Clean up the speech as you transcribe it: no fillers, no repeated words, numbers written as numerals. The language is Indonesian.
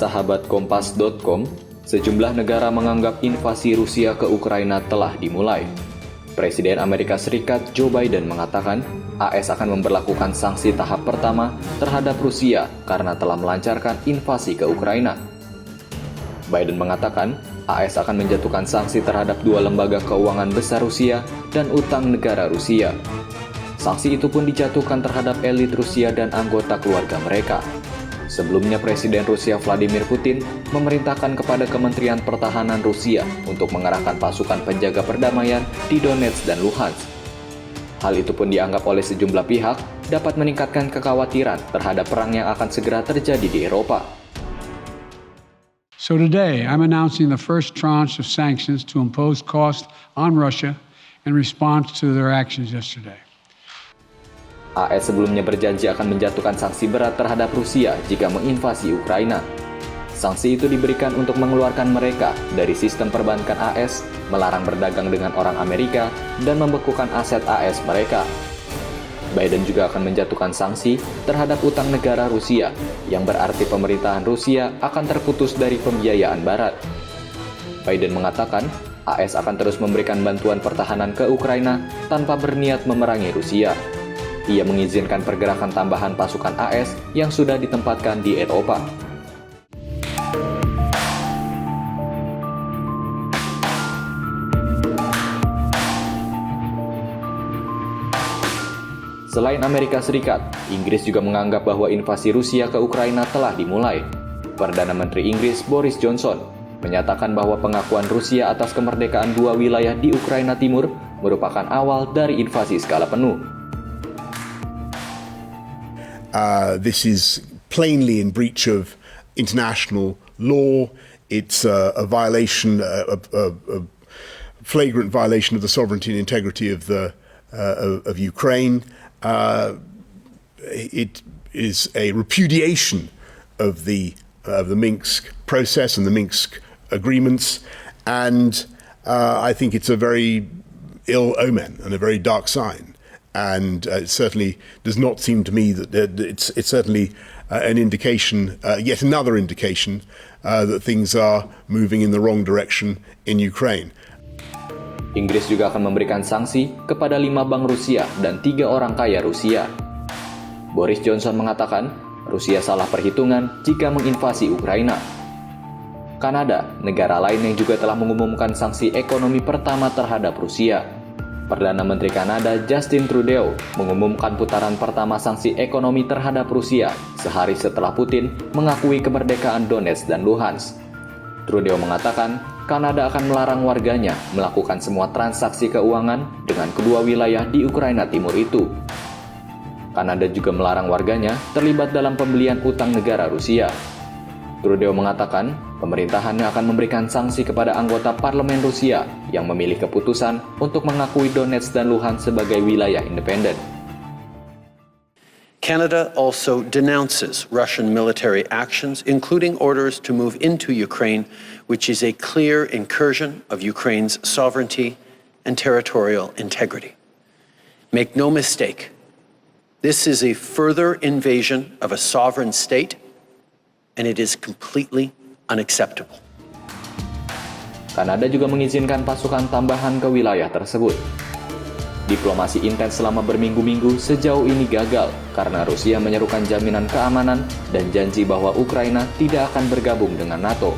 sahabat Kompas.com, sejumlah negara menganggap invasi Rusia ke Ukraina telah dimulai. Presiden Amerika Serikat Joe Biden mengatakan AS akan memberlakukan sanksi tahap pertama terhadap Rusia karena telah melancarkan invasi ke Ukraina. Biden mengatakan AS akan menjatuhkan sanksi terhadap 2 lembaga keuangan besar Rusia dan utang negara Rusia. Sanksi itu pun dijatuhkan terhadap elit Rusia dan anggota keluarga mereka. Sebelumnya Presiden Rusia Vladimir Putin memerintahkan kepada Kementerian Pertahanan Rusia untuk mengerahkan pasukan penjaga perdamaian di Donetsk dan Luhansk. Hal itu pun dianggap oleh sejumlah pihak dapat meningkatkan kekhawatiran terhadap perang yang akan segera terjadi di Eropa. So today, I'm announcing the first tranche of sanctions to impose costs on Russia in response to their actions yesterday. AS sebelumnya berjanji akan menjatuhkan sanksi berat terhadap Rusia jika menginvasi Ukraina. Sanksi itu diberikan untuk mengeluarkan mereka dari sistem perbankan AS, melarang berdagang dengan orang Amerika, dan membekukan aset AS mereka. Biden juga akan menjatuhkan sanksi terhadap utang negara Rusia, yang berarti pemerintahan Rusia akan terputus dari pembiayaan Barat. Biden mengatakan AS akan terus memberikan bantuan pertahanan ke Ukraina tanpa berniat memerangi Rusia. Ia mengizinkan pergerakan tambahan pasukan AS yang sudah ditempatkan di Eropa. Selain Amerika Serikat, Inggris juga menganggap bahwa invasi Rusia ke Ukraina telah dimulai. Perdana Menteri Inggris Boris Johnson menyatakan bahwa pengakuan Rusia atas kemerdekaan 2 wilayah di Ukraina Timur merupakan awal dari invasi skala penuh. This is plainly in breach of international law. It's a violation, a flagrant violation of the sovereignty and integrity of of Ukraine. It is a repudiation of the Minsk process and the Minsk agreements, and I think it's a very ill omen and a very dark sign. And it certainly does not seem to me that it's certainly an indication, yet another indication, that things are moving in the wrong direction in Ukraine. Inggris juga akan memberikan sanksi kepada 5 bank Rusia dan 3 orang kaya Rusia. Boris Johnson mengatakan Rusia salah perhitungan jika menginvasi Ukraina. Kanada, negara lain yang juga telah mengumumkan sanksi ekonomi pertama terhadap Rusia. Perdana Menteri Kanada Justin Trudeau mengumumkan putaran pertama sanksi ekonomi terhadap Rusia sehari setelah Putin mengakui kemerdekaan Donetsk dan Luhansk. Trudeau mengatakan Kanada akan melarang warganya melakukan semua transaksi keuangan dengan kedua wilayah di Ukraina Timur itu. Kanada juga melarang warganya terlibat dalam pembelian utang negara Rusia. Trudeau mengatakan pemerintahannya akan memberikan sanksi kepada anggota parlemen Rusia yang memilih keputusan untuk mengakui Donetsk dan Luhansk sebagai wilayah independen. Canada also denounces Russian military actions, including orders to move into Ukraine, which is a clear incursion of Ukraine's sovereignty and territorial integrity. Make no mistake, this is a further invasion of a sovereign state, and it is completely unacceptable. Kanada juga mengizinkan pasukan tambahan ke wilayah tersebut. Diplomasi intens selama berminggu-minggu sejauh ini gagal karena Rusia menyerukan jaminan keamanan dan janji bahwa Ukraina tidak akan bergabung dengan NATO.